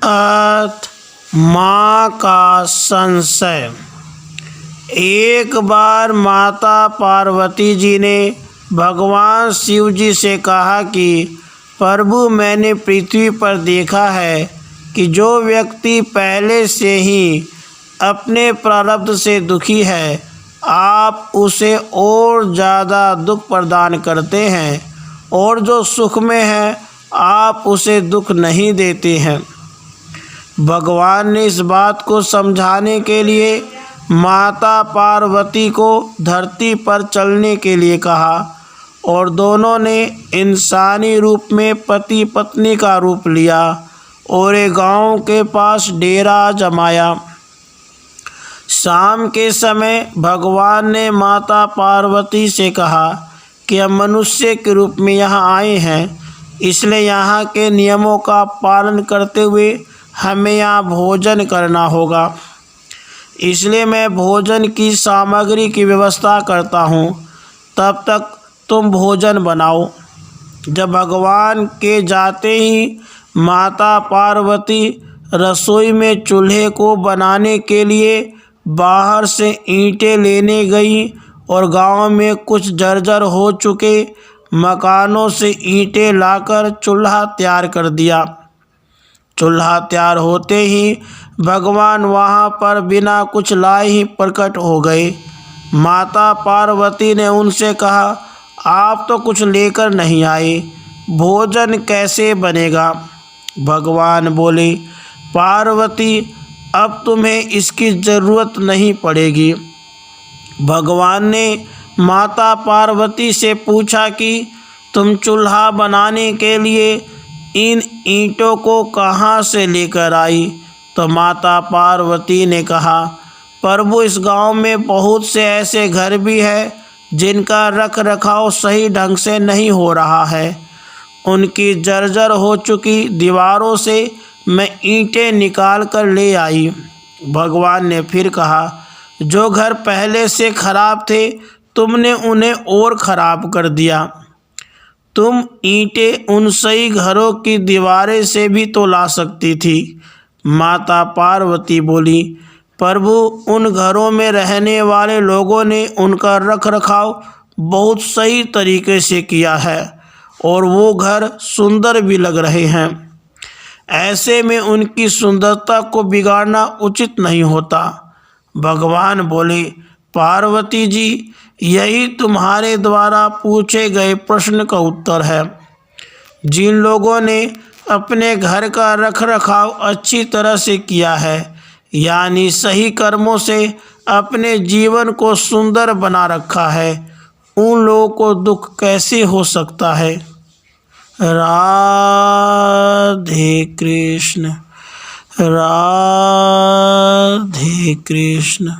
अथ माँ का संशय। एक बार माता पार्वती जी ने भगवान शिव जी से कहा कि प्रभु, मैंने पृथ्वी पर देखा है कि जो व्यक्ति पहले से ही अपने प्रारब्ध से दुखी है, आप उसे और ज़्यादा दुख प्रदान करते हैं, और जो सुख में है आप उसे दुख नहीं देते हैं। भगवान ने इस बात को समझाने के लिए माता पार्वती को धरती पर चलने के लिए कहा, और दोनों ने इंसानी रूप में पति पत्नी का रूप लिया और एक गांव के पास डेरा जमाया। शाम के समय भगवान ने माता पार्वती से कहा कि हम मनुष्य के रूप में यहाँ आए हैं, इसलिए यहाँ के नियमों का पालन करते हुए हमें यहाँ भोजन करना होगा। इसलिए मैं भोजन की सामग्री की व्यवस्था करता हूँ, तब तक तुम भोजन बनाओ। जब भगवान के जाते ही माता पार्वती रसोई में चूल्हे को बनाने के लिए बाहर से ईंटें लेने गई और गांव में कुछ जर्जर हो चुके मकानों से ईंटें लाकर चूल्हा तैयार कर दिया। चूल्हा तैयार होते ही भगवान वहां पर बिना कुछ लाए ही प्रकट हो गए। माता पार्वती ने उनसे कहा, आप तो कुछ लेकर नहीं आए, भोजन कैसे बनेगा? भगवान बोले, पार्वती, अब तुम्हें इसकी ज़रूरत नहीं पड़ेगी। भगवान ने माता पार्वती से पूछा कि तुम चूल्हा बनाने के लिए इन ईंटों को कहाँ से लेकर आई? तो माता पार्वती ने कहा, प्रभु, इस गांव में बहुत से ऐसे घर भी हैं जिनका रख रखाव सही ढंग से नहीं हो रहा है। उनकी जर्जर हो चुकी दीवारों से मैं ईंटें निकाल कर ले आई। भगवान ने फिर कहा, जो घर पहले से खराब थे तुमने उन्हें और खराब कर दिया। तुम ईंटें उन सही घरों की दीवारें से भी तो ला सकती थी। माता पार्वती बोली, प्रभु, उन घरों में रहने वाले लोगों ने उनका रख रखाव बहुत सही तरीके से किया है और वो घर सुंदर भी लग रहे हैं। ऐसे में उनकी सुंदरता को बिगाड़ना उचित नहीं होता। भगवान बोले, पार्वती जी, यही तुम्हारे द्वारा पूछे गए प्रश्न का उत्तर है। जिन लोगों ने अपने घर का रख रखाव अच्छी तरह से किया है, यानी सही कर्मों से अपने जीवन को सुंदर बना रखा है, उन लोगों को दुख कैसे हो सकता है? राधे कृष्ण, राधे कृष्ण।